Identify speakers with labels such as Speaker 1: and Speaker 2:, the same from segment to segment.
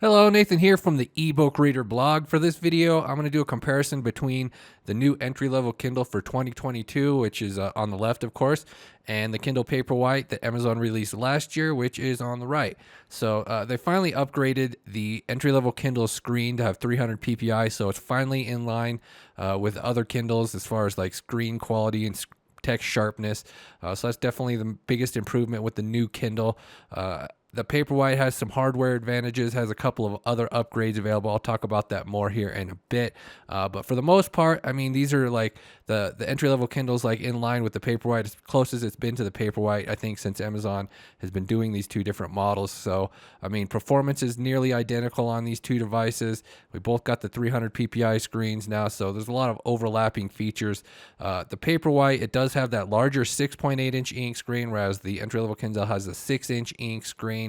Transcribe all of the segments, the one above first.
Speaker 1: Hello, Nathan here from the eBook Reader blog. For this video, I'm going to do a comparison between the new entry-level Kindle for 2022, which is on the left, of course, and the Kindle Paperwhite that Amazon released last year, which is on the right. So they finally upgraded the entry-level Kindle screen to have 300 ppi, so it's finally in line with other Kindles as far as like screen quality and text sharpness. So that's definitely the biggest improvement with the new Kindle. The Paperwhite has some hardware advantages, has a couple of other upgrades available. I'll talk about that more here in a bit. But for the most part, I mean, these are like the entry-level Kindles, like in line with the Paperwhite, as close as it's been to the Paperwhite, I think, since Amazon has been doing these two different models. So, I mean, performance is nearly identical on these two devices. We both got the 300 ppi screens now, so there's a lot of overlapping features. The Paperwhite, it does have that larger 6.8-inch ink screen, whereas the entry-level Kindle has a 6-inch ink screen.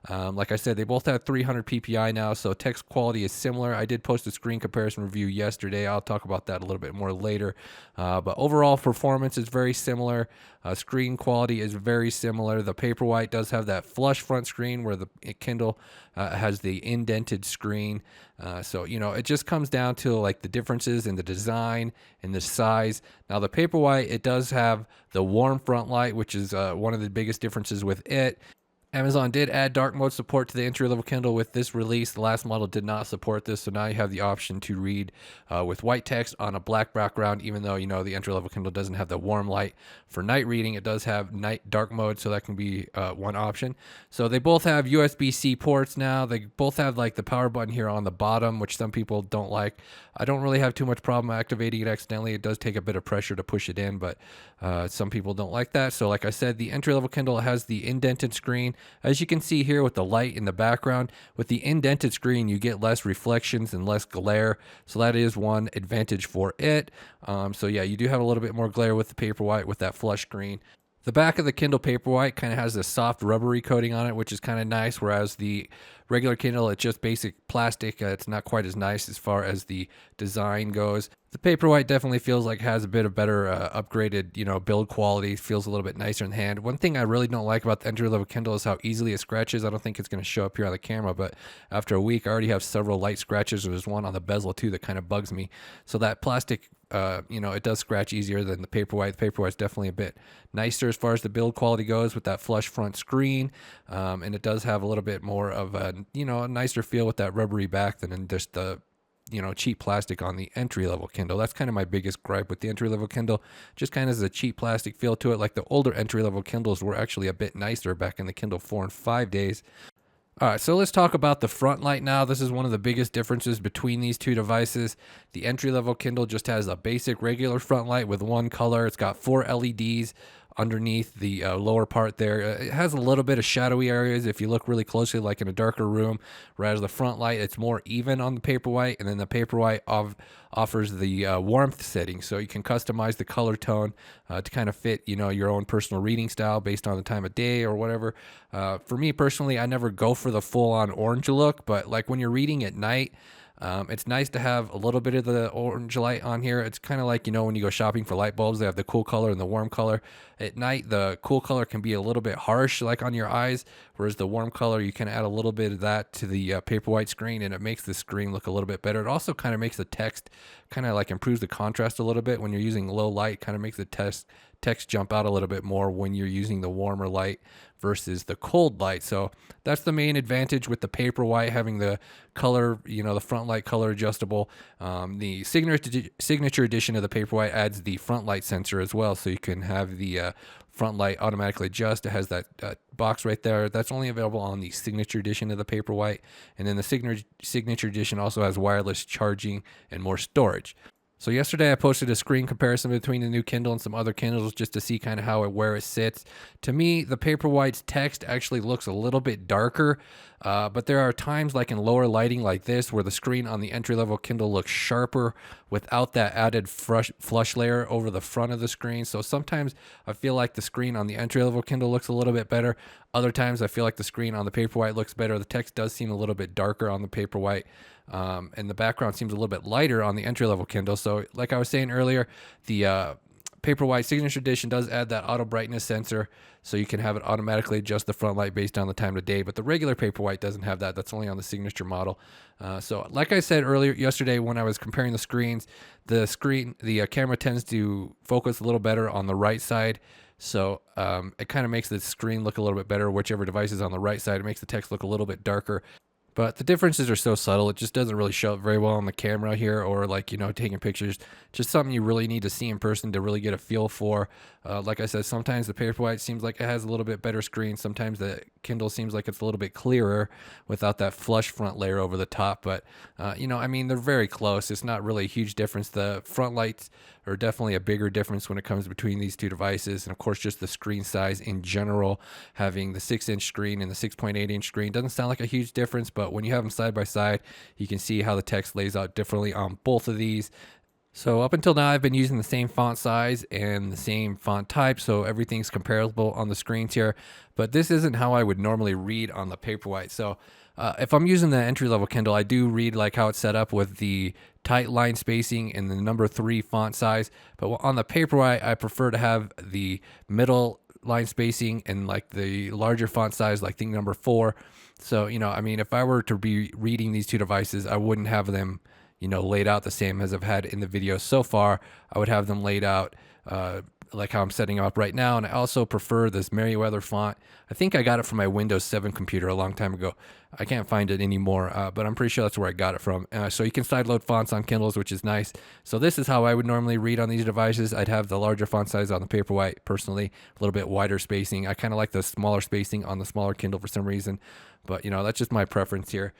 Speaker 1: Like I said, they both have 300 ppi now, so text quality is similar. I did post a screen comparison review yesterday. I'll talk about that a little bit more later. But overall performance is very similar. Screen quality is very similar. The Paperwhite does have that flush front screen where the Kindle has the indented screen. So, you know, it just comes down to like the differences in the design and the size. Now, the Paperwhite, it does have the warm front light, which is one of the biggest differences with it. Amazon did add dark mode support to the entry-level Kindle with this release. The last model did not support this, so now you have the option to read with white text on a black background, even though, you know, the entry-level Kindle doesn't have the warm light. For night reading, it does have night dark mode, so that can be one option. So they both have USB-C ports now. They both have like the power button here on the bottom, which some people don't like. I don't really have too much problem activating it accidentally. It does take a bit of pressure to push it in, but some people don't like that. So like I said, the entry-level Kindle has the indented screen. As you can see here with the light in the background, with the indented screen, you get less reflections and less glare. So that is one advantage for it. So yeah, you do have a little bit more glare with the Paperwhite with that flush screen. The back of the Kindle Paperwhite kind of has this soft rubbery coating on it, which is kind of nice, whereas the regular Kindle, it's just basic plastic. It's not quite as nice as far as the design goes. The Paperwhite definitely feels like it has a bit of better upgraded, you know, build quality. Feels a little bit nicer in the hand. One thing I really don't like about the entry-level Kindle is how easily it scratches. I don't think it's going to show up here on the camera, but after a week, I already have several light scratches. There's one on the bezel too that kind of bugs me. So that plastic, you know, it does scratch easier than the Paperwhite. The Paperwhite's definitely a bit nicer as far as the build quality goes with that flush front screen, and it does have a little bit more of a, you know, a nicer feel with that rubbery back than in just the, you know, cheap plastic on the entry-level Kindle. That's kind of my biggest gripe with the entry-level Kindle. Just kind of has a cheap plastic feel to it. Like the older entry-level Kindles were actually a bit nicer back in the Kindle 4 and 5 days. All right, so let's talk about the front light now. This is one of the biggest differences between these two devices. The entry-level Kindle just has a basic regular front light with one color. It's got 4 LEDs underneath the lower part there. It has a little bit of shadowy areas if you look really closely, like in a darker room, whereas the front light, it's more even on the Paperwhite, and then the Paperwhite offers the warmth setting, so you can customize the color tone to kind of fit, you know, your own personal reading style based on the time of day or whatever. For me personally, I never go for the full-on orange look, but like when you're reading at night, it's nice to have a little bit of the orange light on here. It's kind of like, you know, when you go shopping for light bulbs, they have the cool color and the warm color. At night, the cool color can be a little bit harsh, like on your eyes, whereas the warm color, you can add a little bit of that to the Paperwhite screen, and it makes the screen look a little bit better. It also kind of makes the text kind of like improves the contrast a little bit when you're using low light, kind of makes the text jump out a little bit more when you're using the warmer light versus the cold light. So that's the main advantage with the Paperwhite, having the color, you know, the front light color adjustable. The signature edition of the Paperwhite adds the front light sensor as well, so you can have the front light automatically adjust. It has that box right there. That's only available on the signature edition of the Paperwhite, and then the signature edition also has wireless charging and more storage. So yesterday I posted a screen comparison between the new Kindle and some other Kindles just to see kind of where it sits. To me, the Paperwhite's text actually looks a little bit darker, but there are times like in lower lighting like this where the screen on the entry-level Kindle looks sharper without that added flush layer over the front of the screen. So sometimes I feel like the screen on the entry-level Kindle looks a little bit better. Other times I feel like the screen on the Paperwhite looks better. The text does seem a little bit darker on the Paperwhite. And the background seems a little bit lighter on the entry-level Kindle. So like I was saying earlier, the Paperwhite Signature Edition does add that auto brightness sensor, so you can have it automatically adjust the front light based on the time of day. But the regular Paperwhite doesn't have that. That's only on the Signature model. So, like I said earlier yesterday when I was comparing the screens, the camera tends to focus a little better on the right side. So it kind of makes the screen look a little bit better. Whichever device is on the right side, it makes the text look a little bit darker. But the differences are so subtle, it just doesn't really show up very well on the camera here, or like, taking pictures. Just something you really need to see in person to really get a feel for. Like I said, sometimes the Paperwhite seems like it has a little bit better screen. Sometimes the Kindle seems like it's a little bit clearer without that flush front layer over the top. But, they're very close. It's not really a huge difference. The front lights are definitely a bigger difference when it comes between these two devices. And of course, just the screen size in general, having the 6-inch screen and the 6.8-inch screen doesn't sound like a huge difference, but when you have them side by side, you can see how the text lays out differently on both of these. So up until now, I've been using the same font size and the same font type, so everything's comparable on the screens here. But this isn't how I would normally read on the Paperwhite. So if I'm using the entry-level Kindle, I do read like how it's set up with the tight line spacing and the number 3 font size. But on the Paperwhite, I prefer to have the middle line spacing and like the larger font size, like thing number 4. So, if I were to be reading these two devices, I wouldn't have them, laid out the same as I've had in the video so far. I would have them laid out like how I'm setting them up right now. And I also prefer this Merriweather font. I think I got it from my Windows 7 computer a long time ago. I can't find it anymore, but I'm pretty sure that's where I got it from. So you can sideload fonts on Kindles, which is nice. So this is how I would normally read on these devices. I'd have the larger font size on the Paperwhite, personally, a little bit wider spacing. I kind of like the smaller spacing on the smaller Kindle for some reason, but that's just my preference here.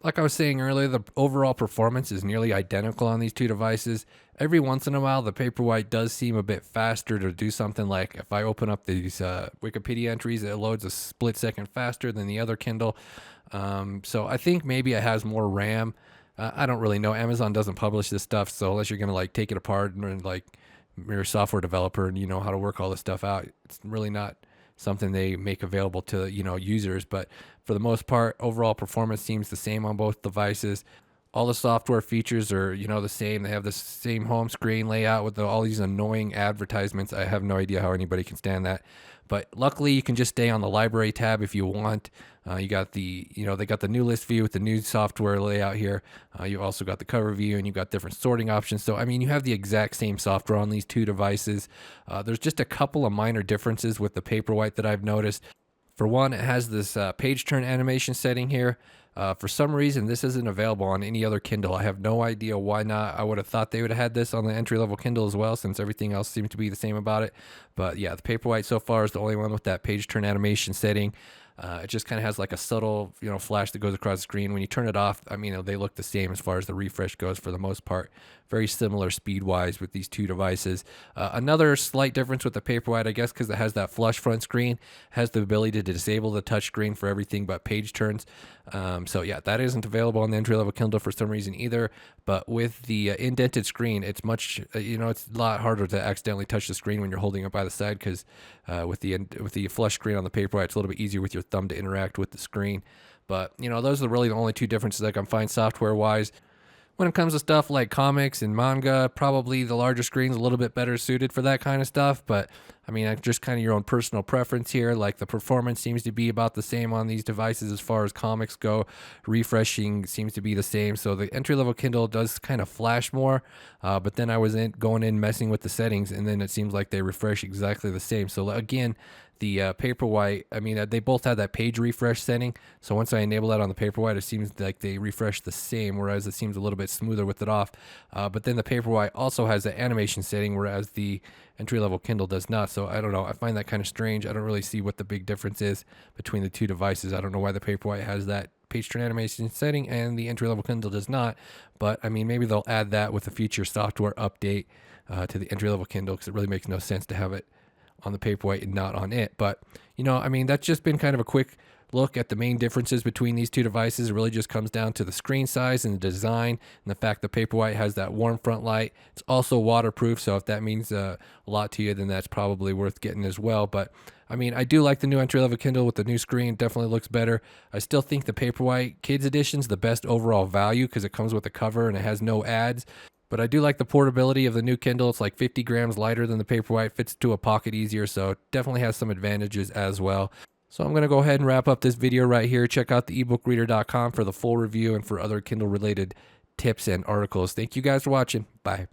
Speaker 1: Like I was saying earlier, the overall performance is nearly identical on these two devices. Every once in a while, the Paperwhite does seem a bit faster to do something, like if I open up these Wikipedia entries, it loads a split second faster than the other Kindle. So I think maybe it has more RAM. I don't really know. Amazon doesn't publish this stuff, so unless you're going to take it apart and you're a software developer and you know how to work all this stuff out, it's really not something they make available to users. But for the most part, overall performance seems the same on both devices. All the software features are the same. They have the same home screen layout with all these annoying advertisements. I have no idea how anybody can stand that. But luckily, you can just stay on the library tab if you want. You got they got the new list view with the new software layout here. You've also got the cover view, and you've got different sorting options. So, you have the exact same software on these two devices. There's just a couple of minor differences with the Paperwhite that I've noticed. For one, it has this page turn animation setting here. For some reason, this isn't available on any other Kindle. I have no idea why not. I would have thought they would have had this on the entry-level Kindle as well, since everything else seems to be the same about it. But yeah, the Paperwhite so far is the only one with that page turn animation setting. It just kind of has like a subtle, flash that goes across the screen. When you turn it off, they look the same as far as the refresh goes for the most part. Very similar speed-wise with these two devices. Another slight difference with the Paperwhite, I guess, because it has that flush front screen, has the ability to disable the touch screen for everything but page turns. So yeah, that isn't available on the entry-level Kindle for some reason either. But with the indented screen, it's much, it's a lot harder to accidentally touch the screen when you're holding it by the side, because with the flush screen on the Paperwhite, it's a little bit easier with your thumb to interact with the screen. But those are really the only two differences I can find software-wise. When it comes to stuff like comics and manga, probably the larger screen's a little bit better suited for that kind of stuff. But just kind of your own personal preference here. Like, the performance seems to be about the same on these devices as far as comics go. Refreshing seems to be the same. So the entry-level Kindle does kind of flash more. But then I was going in messing with the settings, and then it seems like they refresh exactly the same. So again, the Paperwhite, they both have that page refresh setting. So once I enable that on the Paperwhite, it seems like they refresh the same, whereas it seems a little bit smoother with it off. But then the Paperwhite also has the animation setting, whereas the entry-level Kindle does not. So I don't know. I find that kind of strange. I don't really see what the big difference is between the two devices. I don't know why the Paperwhite has that page turn animation setting and the entry-level Kindle does not. But maybe they'll add that with a future software update to the entry-level Kindle, because it really makes no sense to have it on the Paperwhite and not on it. But that's just been kind of a quick look at the main differences between these two devices. It really just comes down to the screen size and the design, and the fact the Paperwhite has that warm front light. It's also waterproof, so if that means a lot to you, then that's probably worth getting as well. But I do like the new entry-level Kindle with the new screen. It definitely looks better. I still think the Paperwhite Kids Edition is the best overall value, because it comes with a cover and it has no ads. But I do like the portability of the new Kindle. It's like 50 grams lighter than the Paperwhite, fits to a pocket easier, so it definitely has some advantages as well. So I'm going to go ahead and wrap up this video right here. Check out the ebookreader.com for the full review and for other Kindle related tips and articles. Thank you guys for watching. Bye.